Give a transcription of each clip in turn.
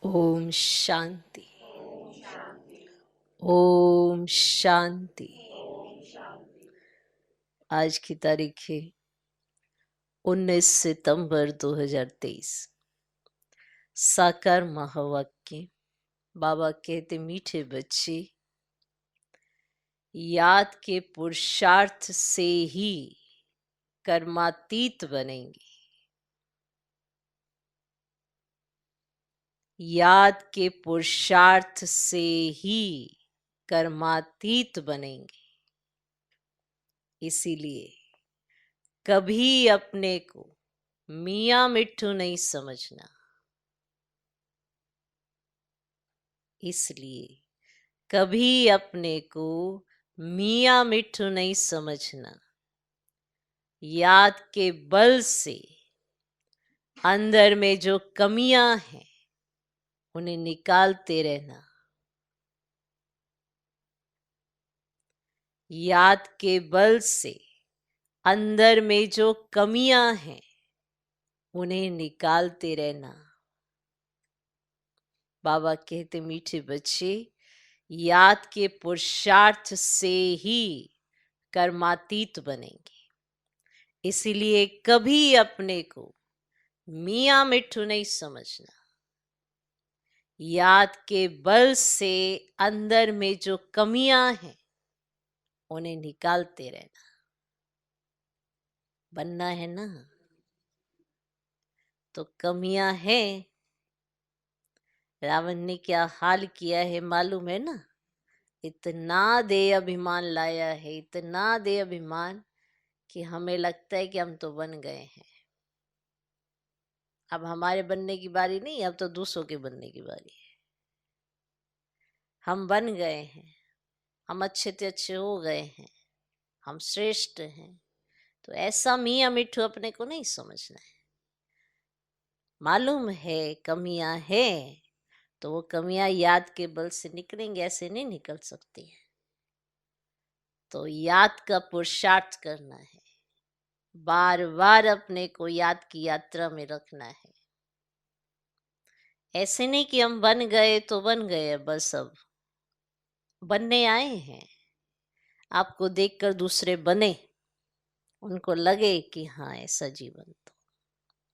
ओम शांति। ओम शांति। आज की तारीख है 19 सितंबर 2023। साकार महावाक्य। बाबा कहते, मीठे बच्चे, याद के पुरुषार्थ से ही कर्मातीत बनेंगे। याद के पुरुषार्थ से ही कर्मातीत बनेंगे। इसीलिए कभी अपने को मियाँ मिट्ठू नहीं समझना। इसलिए कभी अपने को मियाँ मिट्ठू नहीं समझना। याद के बल से अंदर में जो कमियां हैं उन्हें निकालते रहना। याद के बल से अंदर में जो कमियां हैं उन्हें निकालते रहना। बाबा कहते, मीठे बच्चे, याद के पुरुषार्थ से ही कर्मातीत बनेंगे। इसीलिए कभी अपने को मियाँ मिट्ठू नहीं समझना। याद के बल से अंदर में जो कमियां हैं उन्हें निकालते रहना। बनना है ना, तो कमियां हैं। रावण ने क्या हाल किया है मालूम है ना। इतना दे अभिमान लाया है, इतना दे अभिमान कि हमें लगता है कि हम तो बन गए हैं। अब हमारे बनने की बारी नहीं, अब तो दूसरों के बनने की बारी है। हम बन गए हैं, हम अच्छे से अच्छे हो गए हैं, हम श्रेष्ठ हैं। तो ऐसा मियाँ मिट्ठू अपने को नहीं समझना है। मालूम है कमियां हैं, तो वो कमियां याद के बल से निकलेंगे, ऐसे नहीं निकल सकती है। तो याद का पुरुषार्थ करना है, बार बार अपने को याद की यात्रा में रखना है। ऐसे नहीं कि हम बन गए तो बन गए, बस अब बनने आए हैं। आपको देखकर दूसरे बने, उनको लगे कि हाँ ऐसा जीवन तो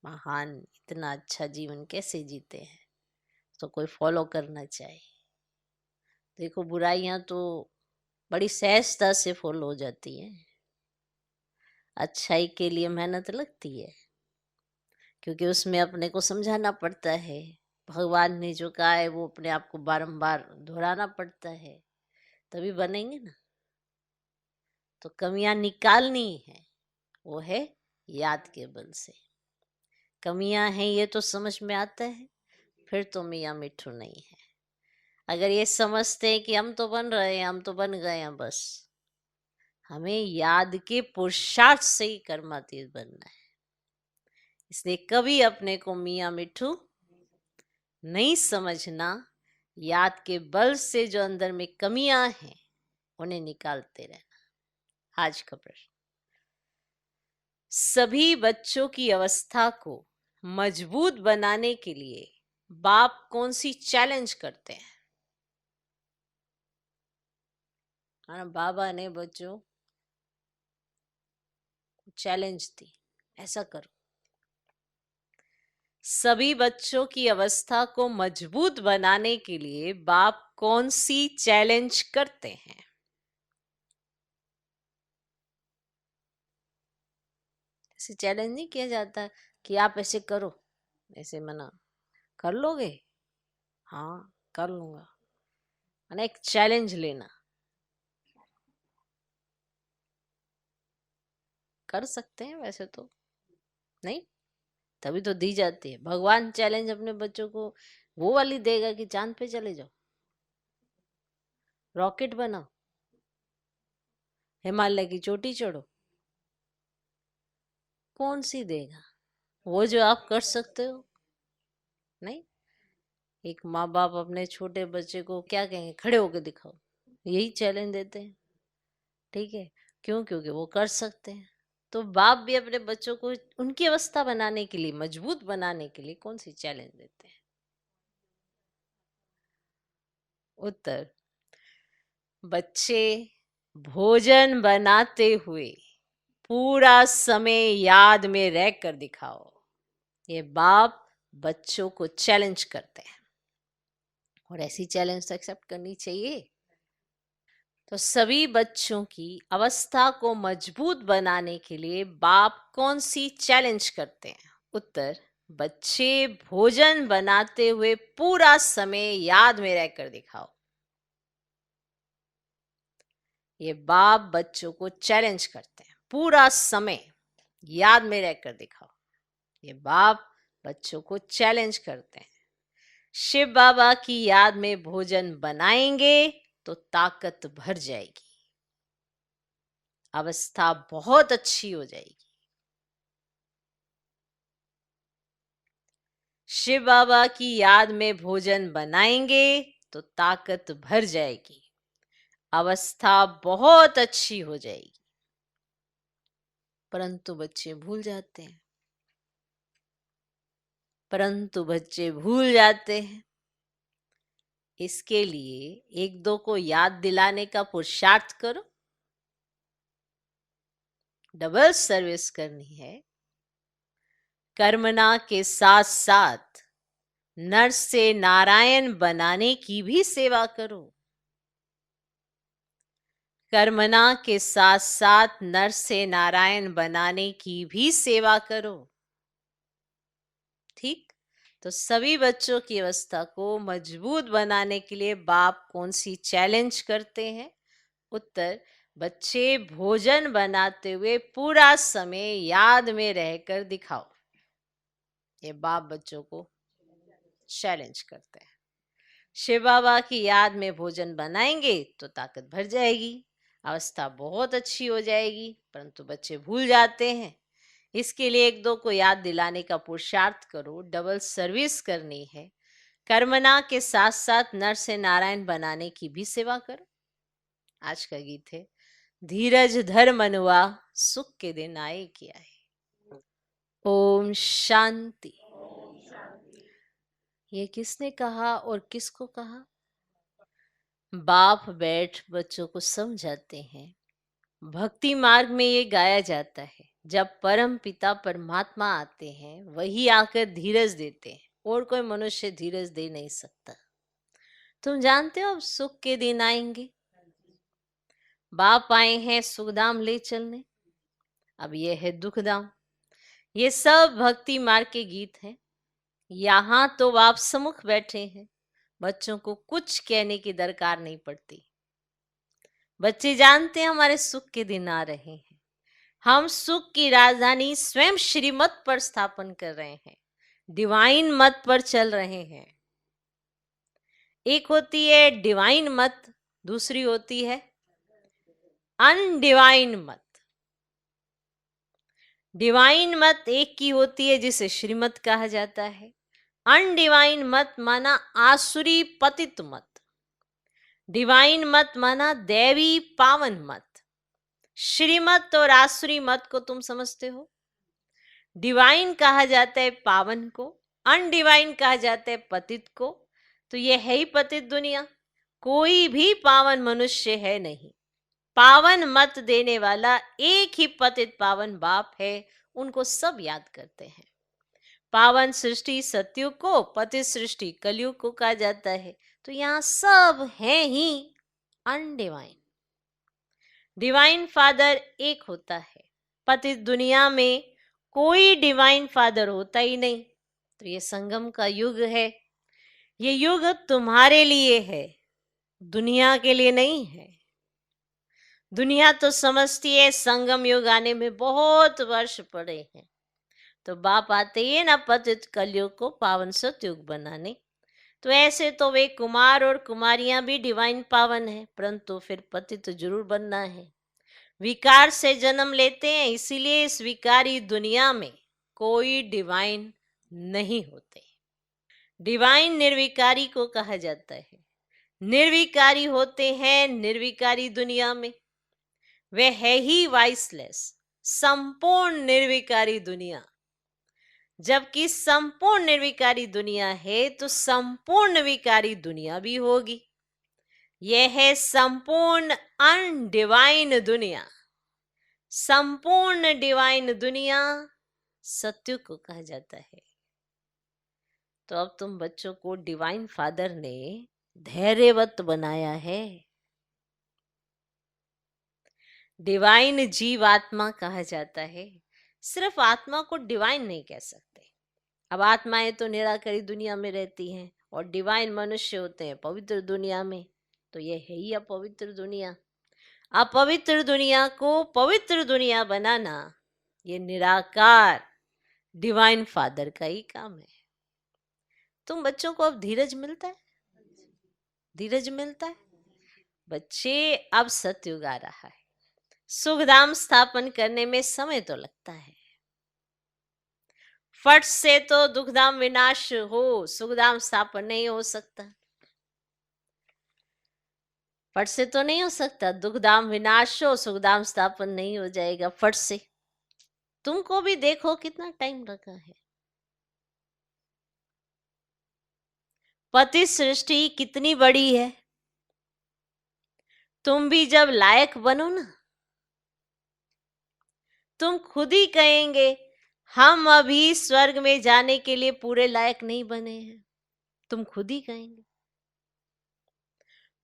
महान, इतना अच्छा जीवन कैसे जीते हैं, तो कोई फॉलो करना चाहिए। देखो बुराइयां तो बड़ी सहजता से फॉलो हो जाती है, अच्छाई के लिए मेहनत लगती है, क्योंकि उसमें अपने को समझाना पड़ता है। भगवान ने जो कहा है वो अपने आप को बारंबार दोहराना पड़ता है, तभी बनेंगे ना। तो कमियां निकालनी है, वो है याद के बल से। कमियां हैं ये तो समझ में आता है, फिर तो मियाँ मिट्ठू नहीं है। अगर ये समझते हैं कि हम तो बन रहे हैं, हम तो बन गए हैं, बस हमें याद के पुरुषार्थ से ही कर्मातीत बनना है। इसलिए कभी अपने को मियाँ मिट्ठू नहीं समझना। याद के बल से जो अंदर में कमियां हैं उन्हें निकालते रहना। आज का प्रश्न, सभी बच्चों की अवस्था को मजबूत बनाने के लिए बाप कौन सी चैलेंज करते हैं? हाँ, बाबा ने बच्चों को चैलेंज दी, ऐसा करो। सभी बच्चों की अवस्था को मजबूत बनाने के लिए बाप कौन सी चैलेंज करते हैं? ऐसे चैलेंज नहीं किया जाता कि आप ऐसे करो, ऐसे मना कर लोगे, हाँ कर लूंगा, मैंने एक चैलेंज लेना। कर सकते हैं वैसे तो नहीं, तभी तो दी जाती है। भगवान चैलेंज अपने बच्चों को वो वाली देगा कि चांद पे चले जाओ, रॉकेट बनाओ, हिमालय की चोटी चढ़ो। कौन सी देगा? वो जो आप कर सकते हो नहीं। एक माँ बाप अपने छोटे बच्चे को क्या कहेंगे, खड़े होके दिखाओ, यही चैलेंज देते हैं। ठीक है, क्यों? क्योंकि वो कर सकते हैं। तो बाप भी अपने बच्चों को उनकी अवस्था बनाने के लिए, मजबूत बनाने के लिए कौन सी चैलेंज देते हैं? उत्तर, बच्चे भोजन बनाते हुए पूरा समय याद में रह कर दिखाओ। ये बाप बच्चों को चैलेंज करते हैं और ऐसी चैलेंज तो एक्सेप्ट करनी चाहिए। तो सभी बच्चों की अवस्था को मजबूत बनाने के लिए बाप कौन सी चैलेंज करते हैं? उत्तर, बच्चे भोजन बनाते हुए पूरा समय याद में रहकर दिखाओ। ये बाप बच्चों को चैलेंज करते हैं, पूरा समय याद में रहकर दिखाओ। ये बाप बच्चों को चैलेंज करते हैं। शिव बाबा की याद में भोजन बनाएंगे तो ताकत भर जाएगी, अवस्था बहुत अच्छी हो जाएगी। शिव बाबा की याद में भोजन बनाएंगे तो ताकत भर जाएगी, अवस्था बहुत अच्छी हो जाएगी। परंतु बच्चे भूल जाते हैं, इसके लिए एक दो को याद दिलाने का पुरुषार्थ करो। डबल सर्विस करनी है। कर्मना के साथ साथ नर से नारायण बनाने की भी सेवा करो। कर्मना के साथ साथ नर से नारायण बनाने की भी सेवा करो। ठीक? तो सभी बच्चों की अवस्था को मजबूत बनाने के लिए बाप कौन सी चैलेंज करते हैं? उत्तर, बच्चे भोजन बनाते हुए पूरा समय याद में रहकर दिखाओ। ये बाप बच्चों को चैलेंज करते हैं। शिव बाबा की याद में भोजन बनाएंगे तो ताकत भर जाएगी, अवस्था बहुत अच्छी हो जाएगी, परंतु बच्चे भूल जाते हैं। इसके लिए एक दो को याद दिलाने का पुरुषार्थ करो। डबल सर्विस करनी है। कर्मना के साथ साथ नर से नारायण बनाने की भी सेवा करो। आज का गीत है, धीरज धर मनुआ सुख के दिन आए क्या है। ओम शांति। ये किसने कहा और किसको कहा? बाप बैठ बच्चों को समझाते हैं। भक्ति मार्ग में ये गाया जाता है, जब परम पिता परमात्मा आते हैं वही आकर धीरज देते हैं, और कोई मनुष्य धीरज दे नहीं सकता। तुम जानते हो अब सुख के दिन आएंगे। बाप आए हैं सुखधाम ले चलने, अब ये है दुखधाम। ये सब भक्ति मार्ग के गीत हैं। यहाँ तो बाप सम्मुख बैठे हैं, बच्चों को कुछ कहने की दरकार नहीं पड़ती। बच्चे जानते हैं हमारे सुख के दिन आ रहे हैं। हम सुख की राजधानी स्वयं श्रीमत पर स्थापन कर रहे हैं, डिवाइन मत पर चल रहे हैं। एक होती है डिवाइन मत, दूसरी होती है अनडिवाइन मत। डिवाइन मत एक की होती है जिसे श्रीमत कहा जाता है। अनडिवाइन मत माना आसुरी पतित मत। डिवाइन मत माना दैवी पावन मत। श्रीमत और आसुरी मत को तुम समझते हो। डिवाइन कहा जाता है पावन को, अनडिवाइन कहा जाता है पतित को। तो ये है ही पतित दुनिया, कोई भी पावन मनुष्य है नहीं। पावन मत देने वाला एक ही पतित पावन बाप है, उनको सब याद करते हैं। पावन सृष्टि सतयुग को, पतित सृष्टि कलयुग को कहा जाता है। तो यहाँ सब हैं ही अनडिवाइन। डिवाइन फादर एक होता है, पतित दुनिया में कोई डिवाइन फादर होता ही नहीं। तो ये संगम का युग है। ये युग तुम्हारे लिए है, दुनिया के लिए नहीं है। दुनिया तो समझती है संगम युग आने में बहुत वर्ष पड़े हैं, तो बाप आते ही ना पतित कलयुग को पावन सतयुग बनाने। तो ऐसे तो वे कुमार और कुमारियां भी डिवाइन पावन है, परंतु फिर पतित जरूर बनना है। विकार से जन्म लेते हैं, इसीलिए इस विकारी दुनिया में कोई डिवाइन नहीं होते। डिवाइन निर्विकारी को कहा जाता है। निर्विकारी होते हैं निर्विकारी दुनिया में। वे है ही वाइसलेस, संपूर्ण निर्विकारी दुनिया। जबकि संपूर्ण निर्विकारी दुनिया है तो संपूर्ण विकारी दुनिया भी होगी। यह है संपूर्ण अनडिवाइन दुनिया। संपूर्ण डिवाइन दुनिया सत्य को कहा जाता है। तो अब तुम बच्चों को डिवाइन फादर ने धैर्यवत बनाया है। डिवाइन जीवात्मा कहा जाता है। सिर्फ आत्मा को डिवाइन नहीं कह सकते। अब आत्माएं तो निराकारी दुनिया में रहती हैं और डिवाइन मनुष्य होते हैं पवित्र दुनिया में। तो ये है ही अपवित्र दुनिया। अपवित्र दुनिया को पवित्र दुनिया बनाना ये निराकार डिवाइन फादर का ही काम है। तुम बच्चों को अब धीरज मिलता है, धीरज मिलता है। बच्चे अब सतयुग आ रहा है। सुखधाम स्थापन करने में समय तो लगता है। फट से तो दुखधाम विनाश हो, सुखधाम स्थापन नहीं हो सकता। फट से तो नहीं हो सकता। दुखधाम विनाश हो, सुखधाम स्थापन नहीं हो जाएगा फट से। तुमको भी देखो कितना टाइम लगा है। पति सृष्टि कितनी बड़ी है। तुम भी जब लायक बनो ना, तुम खुद ही कहेंगे हम अभी स्वर्ग में जाने के लिए पूरे लायक नहीं बने हैं। तुम खुद ही कहेंगे।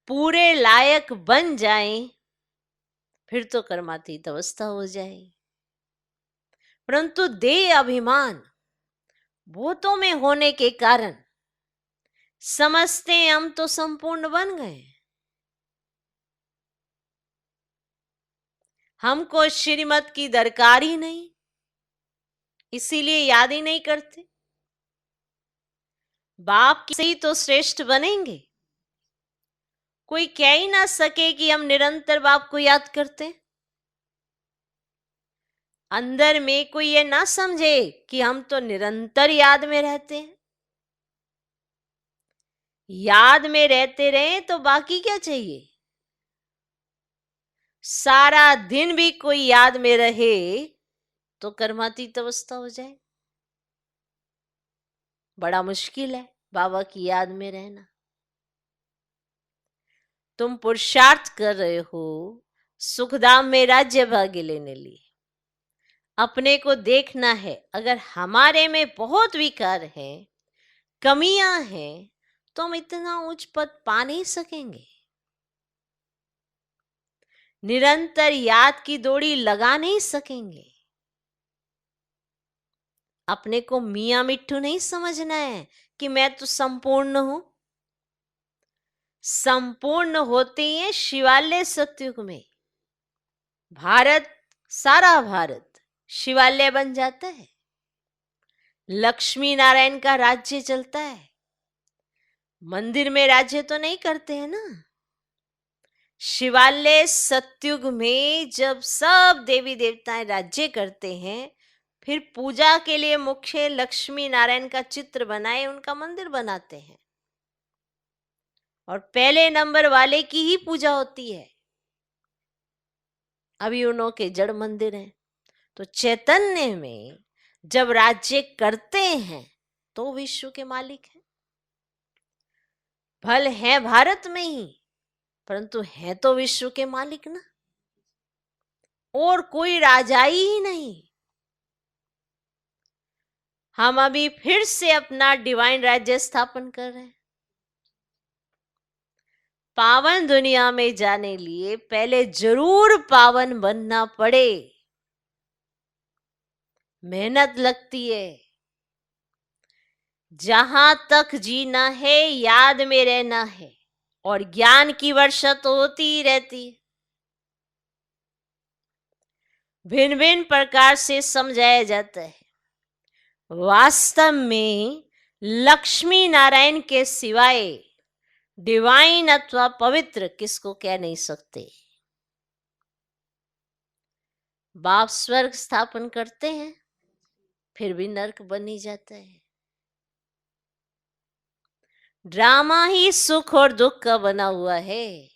पूरे लायक बन जाएं फिर तो कर्मातीत अवस्था हो जाए। परंतु देह अभिमान भूतों में होने के कारण समझते हैं हम तो संपूर्ण बन गए। हमको श्रीमत की दरकार ही नहीं, इसीलिए याद ही नहीं करते। बाप से ही तो श्रेष्ठ बनेंगे। कोई कह ही ना सके कि हम निरंतर बाप को याद करते। अंदर में कोई ये ना समझे कि हम तो निरंतर याद में रहते हैं। याद में रहते रहे तो बाकी क्या चाहिए। सारा दिन भी कोई याद में रहे तो कर्मातीत अवस्था हो जाए। बड़ा मुश्किल है बाबा की याद में रहना। तुम पुरुषार्थ कर रहे हो सुखधाम में राज्य भाग्य लेने लिए। अपने को देखना है। अगर हमारे में बहुत विकार है, कमियां हैं, तो हम इतना उच्च पद पा नहीं सकेंगे। निरंतर याद की दौड़ी लगा नहीं सकेंगे। अपने को मियां मिट्ठू नहीं समझना है कि मैं तो संपूर्ण हूं। संपूर्ण होते हैं शिवालय सतयुग में। भारत, सारा भारत शिवालय बन जाता है। लक्ष्मी नारायण का राज्य चलता है। मंदिर में राज्य तो नहीं करते हैं ना। शिवालय सतयुग में जब सब देवी देवताएं राज्य करते हैं, फिर पूजा के लिए मुख्य लक्ष्मी नारायण का चित्र बनाए उनका मंदिर बनाते हैं और पहले नंबर वाले की ही पूजा होती है। अभी उन्हों के जड़ मंदिर हैं। तो चैतन्य में जब राज्य करते हैं तो विश्व के मालिक हैं। भल है भारत में ही, परंतु है तो विश्व के मालिक ना। और कोई राजा ही नहीं। हम अभी फिर से अपना डिवाइन राज्य स्थापन कर रहे हैं। पावन दुनिया में जाने लिए पहले जरूर पावन बनना पड़े। मेहनत लगती है। जहां तक जीना है याद में रहना है और ज्ञान की वर्षा तो होती ही रहती है। भिन्न भिन्न प्रकार से समझाया जाता है। वास्तव में लक्ष्मी नारायण के सिवाय डिवाइन अथवा पवित्र किसको कह नहीं सकते। बाप स्वर्ग स्थापन करते हैं फिर भी नरक बन ही जाता है। ड्रामा ही सुख और दुख का बना हुआ है।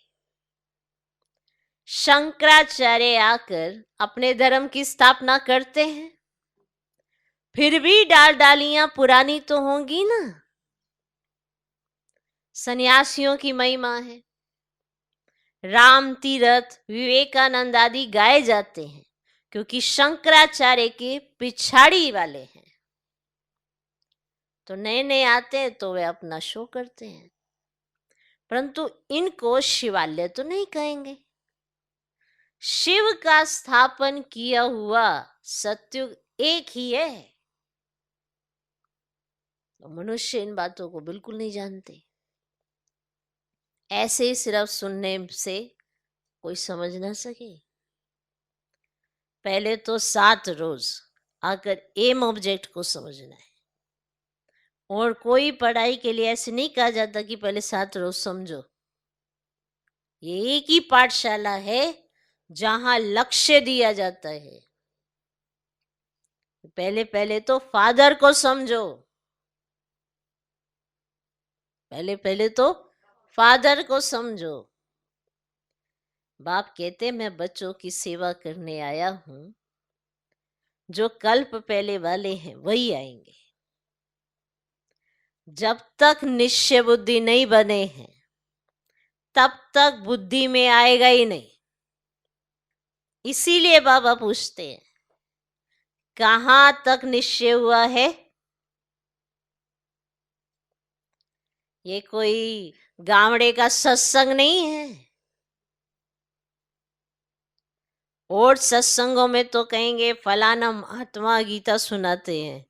शंकराचार्य आकर अपने धर्म की स्थापना करते हैं, फिर भी डाल डालियां पुरानी तो होंगी ना। सन्यासियों की महिमा है। राम तीरथ, विवेकानंद आदि गाए जाते हैं, क्योंकि शंकराचार्य के पिछाड़ी वाले हैं। तो नए नए आते हैं तो वे अपना शो करते हैं, परंतु इनको शिवालय तो नहीं कहेंगे। शिव का स्थापन किया हुआ सतयुग एक ही है। तो मनुष्य इन बातों को बिल्कुल नहीं जानते। ऐसे ही सिर्फ सुनने से कोई समझ ना सके। पहले तो 7 रोज आकर एम ऑब्जेक्ट को समझना है। और कोई पढ़ाई के लिए ऐसे नहीं कहा जाता कि पहले 7 रोज समझो। ये एक ही पाठशाला है जहां लक्ष्य दिया जाता है। पहले पहले तो फादर को समझो। पहले पहले तो फादर को समझो। बाप कहते मैं बच्चों की सेवा करने आया हूं, जो कल्प पहले वाले हैं वही आएंगे। जब तक निश्चय बुद्धि नहीं बने हैं तब तक बुद्धि में आएगा ही नहीं। इसीलिए बाबा पूछते हैं कहां तक निश्चय हुआ है। ये कोई गावड़े का सत्संग नहीं है। और सत्संगों में तो कहेंगे फलाना महात्मा गीता सुनाते हैं,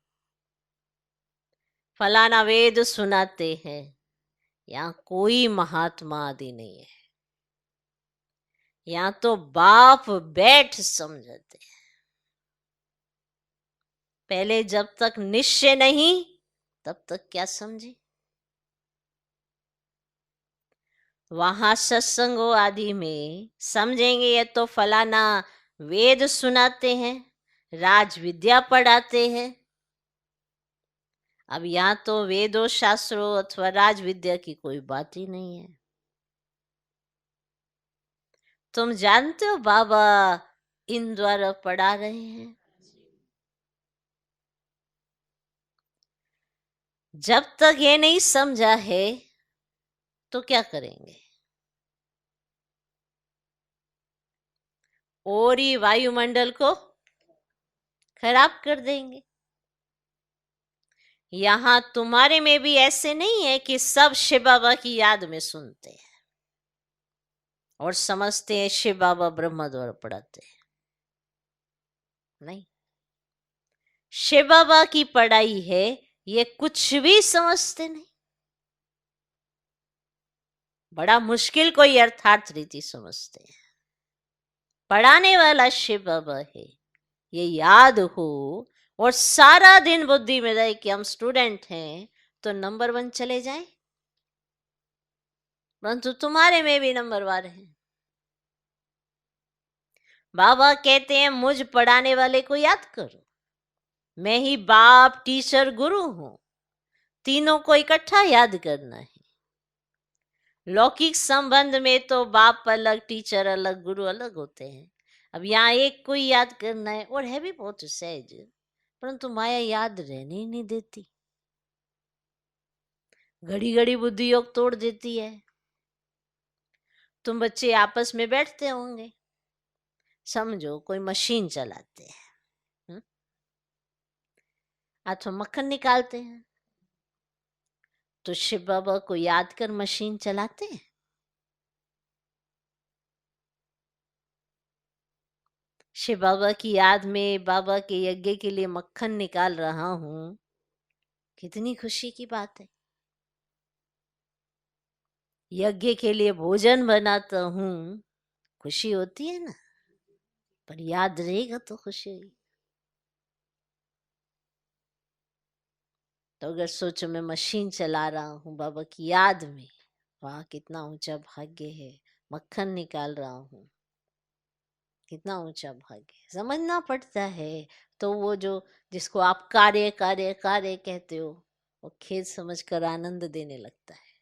फलाना वेद सुनाते हैं। यहाँ कोई महात्मा आदि नहीं है। यहाँ तो बाप बैठ समझते हैं। पहले जब तक निश्चय नहीं तब तक क्या समझे। वहां सत्संगों आदि में समझेंगे ये तो फलाना वेद सुनाते हैं, राज विद्या पढ़ाते हैं। अब यहाँ तो वेदों शास्त्रों अथवा राज विद्या की कोई बात ही नहीं है। तुम जानते हो बाबा इन द्वारा पढ़ा रहे हैं। जब तक ये नहीं समझा है तो क्या करेंगे। और ही वायुमंडल को खराब कर देंगे। यहां तुम्हारे में भी ऐसे नहीं है कि सब शिव बाबा की याद में सुनते हैं और समझते हैं शिव बाबा ब्रह्मा द्वारा पढ़ाते हैं। नहीं, शिव बाबा की पढ़ाई है, ये कुछ भी समझते नहीं। बड़ा मुश्किल कोई अर्थार्थ रीति समझते हैं। पढ़ाने वाला शिव बाबा है, ये याद हो और सारा दिन बुद्धि में रहे कि हम स्टूडेंट हैं तो नंबर 1 चले जाएं। परंतु तुम्हारे में भी नंबर 1 है। बाबा कहते हैं मुझ पढ़ाने वाले को याद करो। मैं ही बाप टीचर गुरु हूं, तीनों को इकट्ठा याद करना है। लौकिक संबंध में तो बाप अलग, टीचर अलग, गुरु अलग होते हैं। अब यहाँ एक को ही याद करना है और है भी बहुत सहज, परंतु माया याद रहने ही नहीं देती। घड़ी घड़ी बुद्धि योग तोड़ देती है। तुम बच्चे आपस में बैठते होंगे, समझो कोई मशीन चलाते हैं अथवा मक्खन निकालते हैं, तो शिव बाबा को याद कर मशीन चलाते हैं। शिव बाबा की याद में बाबा के यज्ञ के लिए मक्खन निकाल रहा हूं, कितनी खुशी की बात है। यज्ञ के लिए भोजन बनाता हूं, खुशी होती है ना, पर याद रहेगा तो खुशी होगी। तो अगर सोचो मैं मशीन चला रहा हूं बाबा की याद में, वाह कितना ऊंचा भाग्य है। मक्खन निकाल रहा हूं, कितना ऊंचा भाग्य है। समझना पड़ता है। तो वो जो जिसको आप कार्य कार्य कार्य कहते हो, वो खेद समझकर आनंद देने लगता है।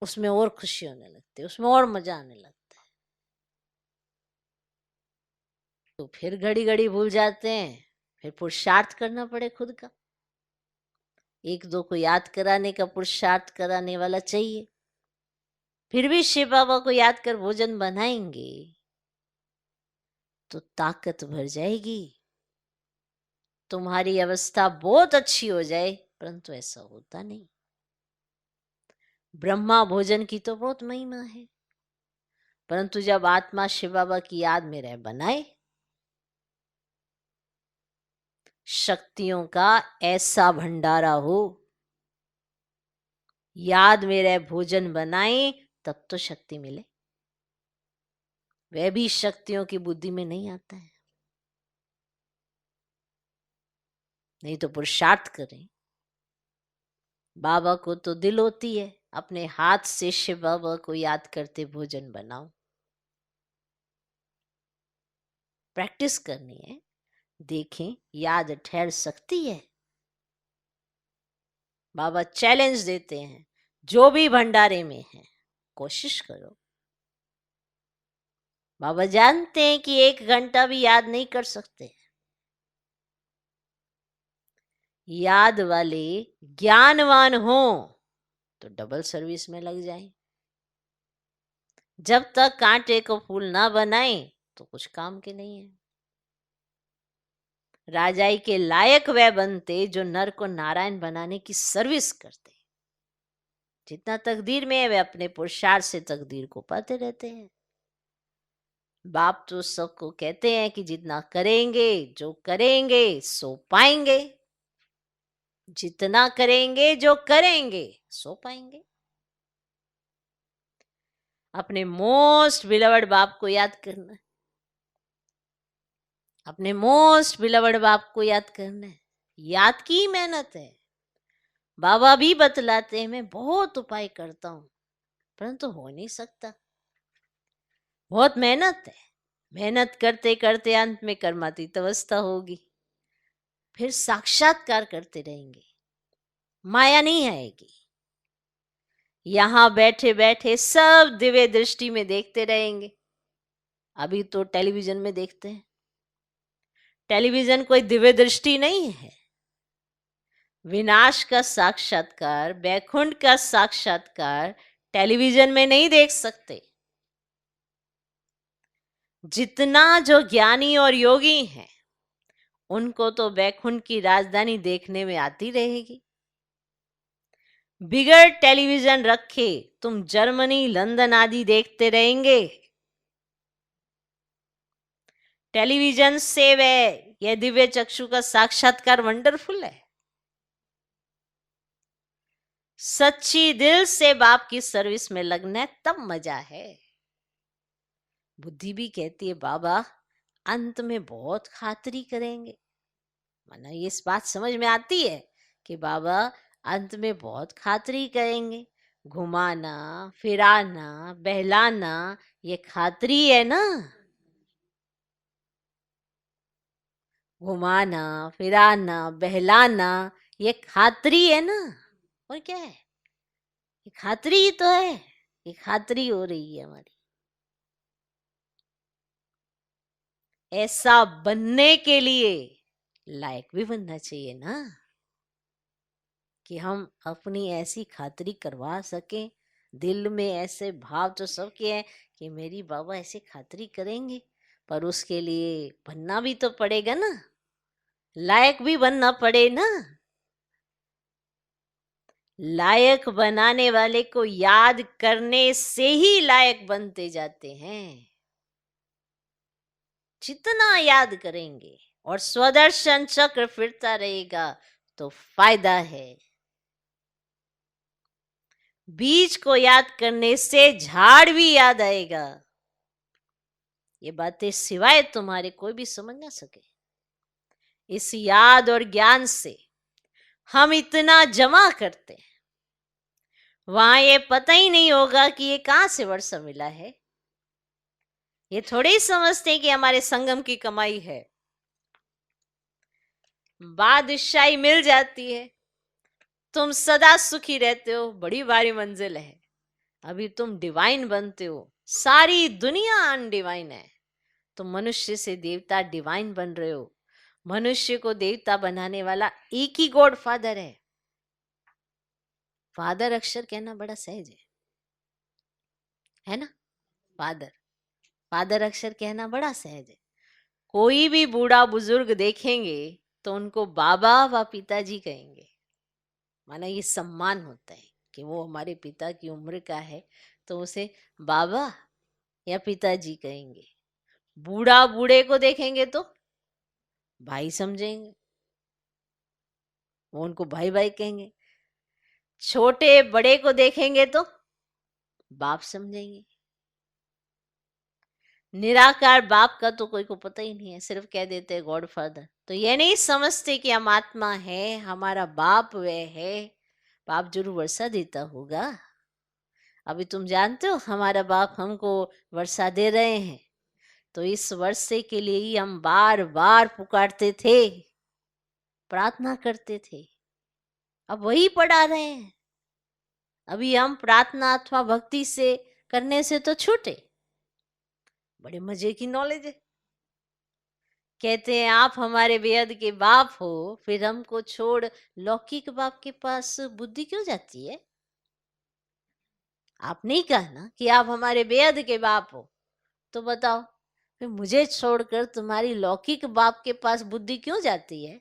उसमें और खुशी होने लगती है, उसमें और मजा आने लगता है। तो फिर घड़ी घड़ी भूल जाते हैं, फिर पुरुषार्थ करना पड़े खुद का। एक दो को याद कराने का पुरुषार्थ कराने वाला चाहिए। फिर भी शिव बाबा को याद कर भोजन बनाएंगे तो ताकत भर जाएगी, तुम्हारी अवस्था बहुत अच्छी हो जाए, परंतु ऐसा होता नहीं। ब्रह्मा भोजन की तो बहुत महिमा है, परंतु जब आत्मा शिव बाबा की याद में रह बनाए, शक्तियों का ऐसा भंडारा हो, याद में रह भोजन बनाए, तब तो शक्ति मिले। वह भी शक्तियों की बुद्धि में नहीं आता है, नहीं तो पुरुषार्थ करें। बाबा को तो दिल होती है, अपने हाथ से शिव बाबा को याद करते भोजन बनाओ। प्रैक्टिस करनी है, देखें याद ठहर सकती है। बाबा चैलेंज देते हैं, जो भी भंडारे में है कोशिश करो। बाबा जानते हैं कि 1 घंटा भी याद नहीं कर सकते, याद वाले ज्ञानवान हो तो डबल सर्विस में लग जाएं। जब तक कांटे को फूल ना बनाए तो कुछ काम के नहीं है। राजाई के लायक वह बनते जो नर को नारायण बनाने की सर्विस करते। जितना तकदीर में है वे अपने पुरुषार्थ से तकदीर को पाते रहते हैं। बाप तो सबको कहते हैं कि जितना करेंगे, जो करेंगे सो पाएंगे। जितना करेंगे, जो करेंगे सो पाएंगे। अपने मोस्ट बिलवर्ड बाप को याद करना है, अपने मोस्ट बिलवर्ड बाप को याद करना है। याद की मेहनत है। बाबा भी बतलाते हैं, मैं बहुत उपाय करता हूं परंतु हो नहीं सकता। बहुत मेहनत है, मेहनत करते करते अंत में कर्मातीत अवस्था होगी, फिर साक्षात्कार करते रहेंगे, माया नहीं आएगी। यहां बैठे बैठे सब दिव्य दृष्टि में देखते रहेंगे। अभी तो टेलीविजन में देखते हैं, टेलीविजन कोई दिव्य दृष्टि नहीं है। विनाश का साक्षात्कार, बैकुंठ का साक्षात्कार टेलीविजन में नहीं देख सकते। जितना जो ज्ञानी और योगी हैं उनको तो बैकुंठ की राजधानी देखने में आती रहेगी। बिगड़ टेलीविजन रखे तुम जर्मनी, लंदन आदि देखते रहेंगे। टेलीविजन से वह यह दिव्य चक्षु का साक्षात्कार वंडरफुल है। सच्ची दिल से बाप की सर्विस में लगना है, तब मजा है। बुद्धि भी कहती है बाबा अंत में बहुत खातरी करेंगे, माना ये इस बात समझ में आती है कि बाबा अंत में बहुत खातरी करेंगे। घुमाना, फिराना, बहलाना ये खातरी है ना। घुमाना, फिराना, बहलाना ये खातरी है ना। और क्या है, ये खातरी ही तो है। ये खातरी हो रही है हमारी। ऐसा बनने के लिए लायक भी बनना चाहिए ना, कि हम अपनी ऐसी खातरी करवा सकें। दिल में ऐसे भाव तो सबके हैं कि मेरी बाबा ऐसे खातरी करेंगे, पर उसके लिए बनना भी तो पड़ेगा ना, लायक भी बनना पड़े ना। लायक बनाने वाले को याद करने से ही लायक बनते जाते हैं। जितना याद करेंगे और स्वदर्शन चक्र फिरता रहेगा तो फायदा है। बीज को याद करने से झाड़ भी याद आएगा। ये बातें सिवाय तुम्हारे कोई भी समझ ना सके। इस याद और ज्ञान से हम इतना जमा करते हैं, वहां ये पता ही नहीं होगा कि ये कहां से वर्षा मिला है। ये थोड़े ही समझते हैं कि हमारे संगम की कमाई है। बादशाही मिल जाती है, तुम सदा सुखी रहते हो, बड़ी भारी मंजिल है। अभी तुम डिवाइन बनते हो, सारी दुनिया अनडिवाइन है। तुम मनुष्य से देवता डिवाइन बन रहे हो। मनुष्य को देवता बनाने वाला एक ही गॉड फादर है। फादर अक्षर कहना बड़ा सहज है। है ना। फादर, फादर अक्षर कहना बड़ा सहज है। कोई भी बूढ़ा बुजुर्ग देखेंगे तो उनको बाबा व पिताजी कहेंगे। माना ये सम्मान होता है कि वो हमारे पिता की उम्र का है, तो उसे बाबा या पिताजी कहेंगे। बूढ़ा बूढ़े को देखेंगे तो भाई समझेंगे, वो उनको भाई भाई कहेंगे। छोटे बड़े को देखेंगे तो बाप समझेंगे। निराकार बाप का तो कोई को पता ही नहीं है, सिर्फ कह देते हैं गॉड फादर। तो ये नहीं समझते कि हम आत्मा है, हमारा बाप वह है। बाप जरूर वर्षा देता होगा। अभी तुम जानते हो हमारा बाप हमको वर्षा दे रहे हैं, तो इस वर्षे के लिए ही हम बार बार पुकारते थे, प्रार्थना करते थे। अब वही पढ़ा रहे हैं। अभी हम प्रार्थना अथवा भक्ति से करने से तो छूटे। बड़े मजे की नॉलेज है। कहते हैं आप हमारे बेहद के बाप हो, फिर हमको छोड़ लौकिक बाप के पास बुद्धि क्यों जाती है। आपने ही कहा ना कि आप हमारे बेहद के बाप हो, तो बताओ फिर मुझे छोड़कर तुम्हारी लौकिक बाप के पास बुद्धि क्यों जाती है।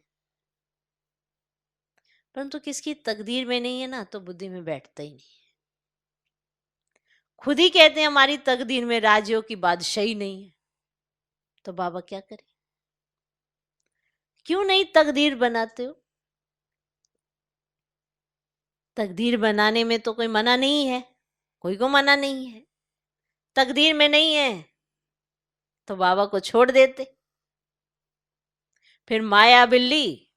परंतु किसकी तकदीर में नहीं है ना, तो बुद्धि में बैठता ही नहीं है। खुद ही कहते हैं हमारी तकदीर में राज्यों की बादशाही नहीं है, तो बाबा क्या करे। क्यों नहीं तकदीर बनाते हो। तकदीर बनाने में तो कोई मना नहीं है, कोई को मना नहीं है। तकदीर में नहीं है तो बाबा को छोड़ देते। फिर माया बिल्ली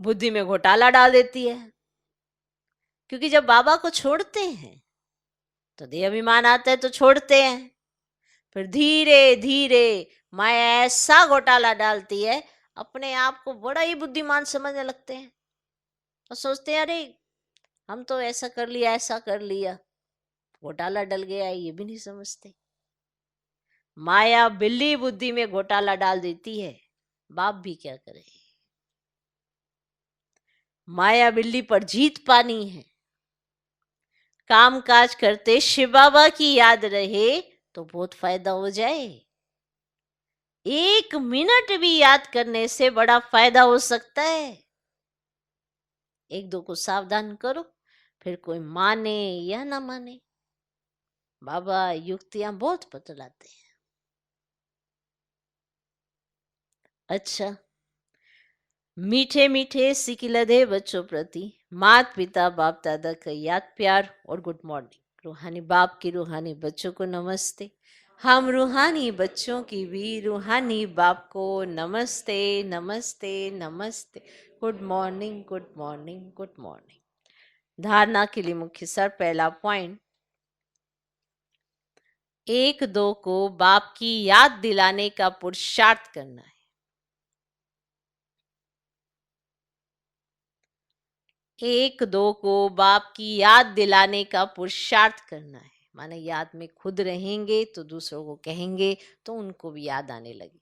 बुद्धि में घोटाला डाल देती है, क्योंकि जब बाबा को छोड़ते हैं तो देह अभिमान आता है, तो छोड़ते हैं। फिर धीरे धीरे माया ऐसा घोटाला डालती है, अपने आप को बड़ा ही बुद्धिमान समझने लगते हैं और सोचते हैं अरे हम तो ऐसा कर लिया, ऐसा कर लिया, घोटाला डल गया है, ये भी नहीं समझते। माया बिल्ली बुद्धि में घोटाला डाल देती है, बाप भी क्या करे। माया बिल्ली पर जीत पानी है। काम काज करते शिव बाबा की याद रहे तो बहुत फायदा हो जाए। 1 मिनट भी याद करने से बड़ा फायदा हो सकता है। एक दो को सावधान करो, फिर कोई माने या ना माने, बाबा युक्तियां बहुत बतलाते हैं। अच्छा, मीठे मीठे सिकिलधे बच्चों प्रति माता पिता बाप दादा का याद प्यार और गुड मॉर्निंग। रूहानी बाप की रूहानी बच्चों को नमस्ते। हम रूहानी बच्चों की भी रूहानी बाप को नमस्ते नमस्ते नमस्ते। Good morning good morning good morning. धारणा के लिए मुख्य सर पहला पॉइंट, 1 2 को बाप की याद दिलाने का पुरुषार्थ करना है। 1 2 को बाप की याद दिलाने का पुरुषार्थ करना है। माने याद में खुद रहेंगे तो दूसरों को कहेंगे तो उनको भी याद आने लगेगी।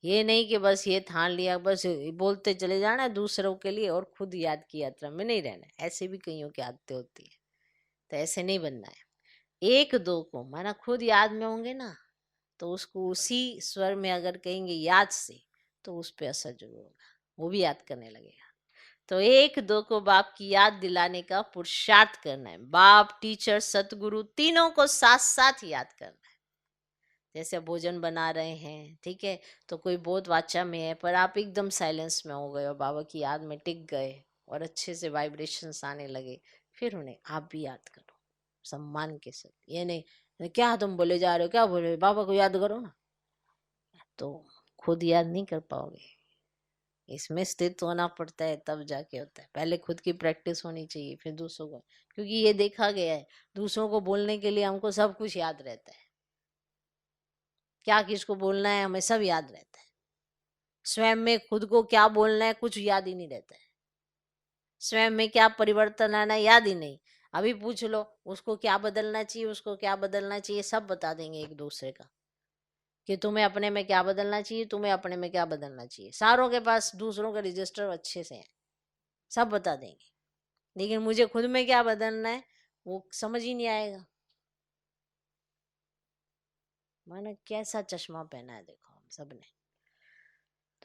ये नहीं कि बस ये ठान लिया, बस बोलते चले जाना है दूसरों के लिए और खुद याद की यात्रा में नहीं रहना है। ऐसे भी कईयों की आदतें होती है, तो ऐसे नहीं बनना है। 1 2 को माना खुद याद में होंगे ना, तो उसको उसी स्वर में अगर कहेंगे याद से, तो उस पर असर जरूर होगा, वो भी याद करने लगेगा। तो 1 2 को बाप की याद दिलाने का पुरुषार्थ करना है। बाप, टीचर, सतगुरु तीनों को साथ साथ याद करना है। जैसे भोजन बना रहे हैं, ठीक है, तो कोई बहुत वाचा में है पर आप एकदम साइलेंस में हो गए और बाबा की याद में टिक गए और अच्छे से वाइब्रेशंस आने लगे, फिर उन्हें आप भी याद करो सम्मान के साथ। ये नहीं क्या तुम बोले जा रहे हो, क्या बोल रहे हो, बाबा को याद करो ना, तो खुद याद नहीं कर पाओगे। इसमें स्थित होना पड़ता है, तब जाके होता है। पहले खुद की प्रैक्टिस होनी चाहिए, फिर दूसरों को, क्योंकि ये देखा गया है दूसरों को बोलने के लिए हमको सब कुछ याद रहता है। क्या किसको बोलना है हमें सब याद रहता है। स्वयं में खुद को क्या बोलना है कुछ याद ही नहीं रहता है। स्वयं में क्या परिवर्तन आना है याद ही नहीं। अभी पूछ लो उसको क्या बदलना चाहिए, उसको क्या बदलना चाहिए, सब बता देंगे एक दूसरे का, कि तुम्हें अपने में क्या बदलना चाहिए, तुम्हें अपने में क्या बदलना चाहिए। सारों के पास दूसरों के रजिस्टर अच्छे से हैं, सब बता देंगे। लेकिन मुझे खुद में क्या बदलना है वो समझ ही नहीं आएगा। माना कैसा चश्मा पहना है देखो हम सब ने।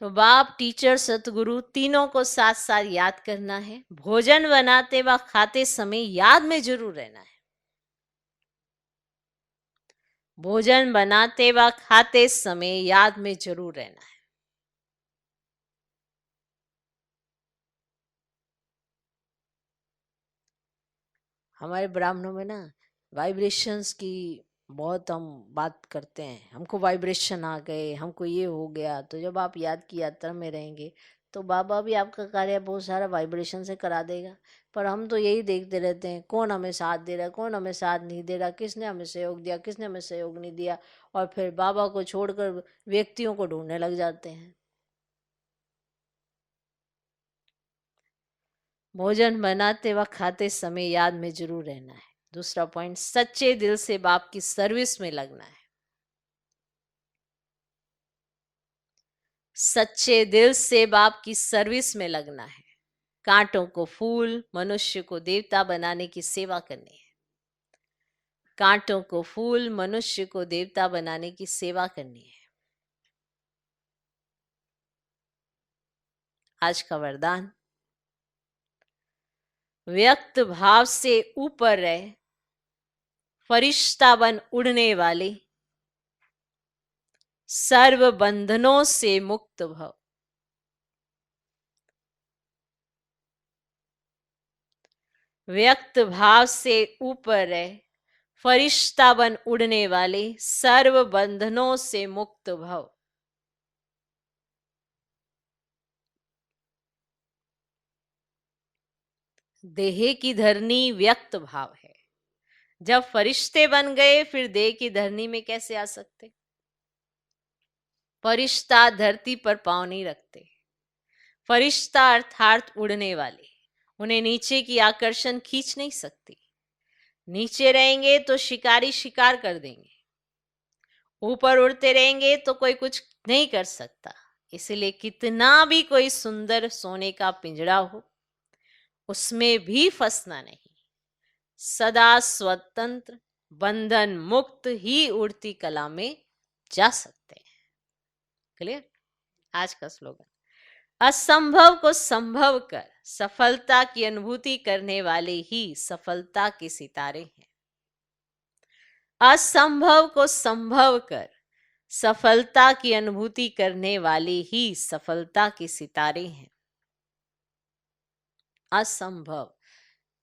तो बाप, टीचर, सतगुरु तीनों को साथ साथ याद करना है। भोजन बनाते व खाते समय याद में जरूर रहना है। भोजन बनाते व खाते समय याद में जरूर रहना है। हमारे ब्राह्मणों में ना वाइब्रेशंस की बहुत हम बात करते हैं, हमको वाइब्रेशन आ गए, हमको ये हो गया। तो जब आप याद की यात्रा में रहेंगे तो बाबा भी आपका कार्य बहुत सारा वाइब्रेशन से करा देगा। पर हम तो यही देखते रहते हैं कौन हमें साथ दे रहा है, कौन हमें साथ नहीं दे रहा, किसने हमें सहयोग दिया, किसने हमें सहयोग नहीं दिया। और फिर बाबा को छोड़कर व्यक्तियों को ढूंढने लग जाते हैं। भोजन बनाते व खाते समय याद में जरूर रहना है। दूसरा पॉइंट, सच्चे दिल से बाप की सर्विस में लगना है। सच्चे दिल से बाप की सर्विस में लगना है। कांटों को फूल, मनुष्य को देवता बनाने की सेवा करनी है। कांटों को फूल, मनुष्य को देवता बनाने की सेवा करनी है। आज का वरदान, व्यक्त भाव से ऊपर रहे, फरिश्ता बन उड़ने वाले, सर्व बंधनों से मुक्त भव। व्यक्त भाव से ऊपर रहे, फरिश्ता बन उड़ने वाले, सर्व बंधनों से मुक्त भव। देह की धरनी व्यक्त भाव है। जब फरिश्ते बन गए फिर देह की धरनी में कैसे आ सकते? फरिश्ता धरती पर पांव नहीं रखते। फरिश्ता अर्थात उड़ने वाले, उन्हें नीचे की आकर्षण खींच नहीं सकती। नीचे रहेंगे तो शिकारी शिकार कर देंगे, ऊपर उड़ते रहेंगे तो कोई कुछ नहीं कर सकता। इसलिए कितना भी कोई सुंदर सोने का पिंजरा हो, उसमें भी फंसना नहीं। सदा स्वतंत्र, बंधन मुक्त ही उड़ती कला में जा सकते हैं। क्लियर? आज का स्लोगन, असंभव को संभव कर सफलता की अनुभूति करने वाले ही सफलता के सितारे हैं। असंभव को संभव कर सफलता की अनुभूति करने वाले ही सफलता के सितारे हैं। असंभव,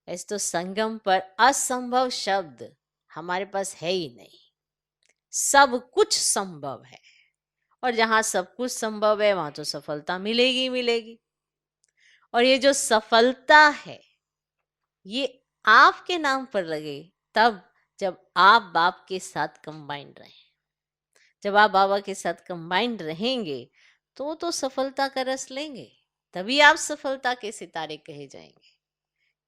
ऐसे तो संगम पर असंभव शब्द हमारे पास है ही नहीं। सब कुछ संभव है, और जहां सब कुछ संभव है वहां तो सफलता मिलेगी मिलेगी। और ये जो सफलता है ये आपके नाम पर लगे तब जब आप बाप के साथ कंबाइंड रहें। जब आप बाबा के साथ कंबाइंड रहेंगे तो सफलता का रस लेंगे, तभी आप सफलता के सितारे कहे जाएंगे।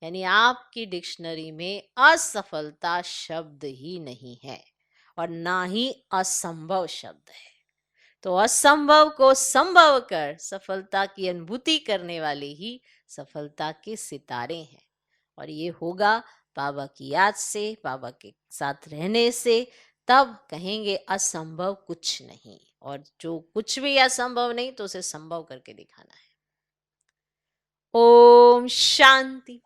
यानी आपकी डिक्शनरी में असफलता शब्द ही नहीं है और ना ही असंभव शब्द है। तो असंभव को संभव कर सफलता की अनुभूति करने वाले ही सफलता के सितारे हैं। और ये होगा बाबा की याद से, बाबा के साथ रहने से। तब कहेंगे असंभव कुछ नहीं, और जो कुछ भी असंभव नहीं तो उसे संभव करके दिखाना है। ओम शांति।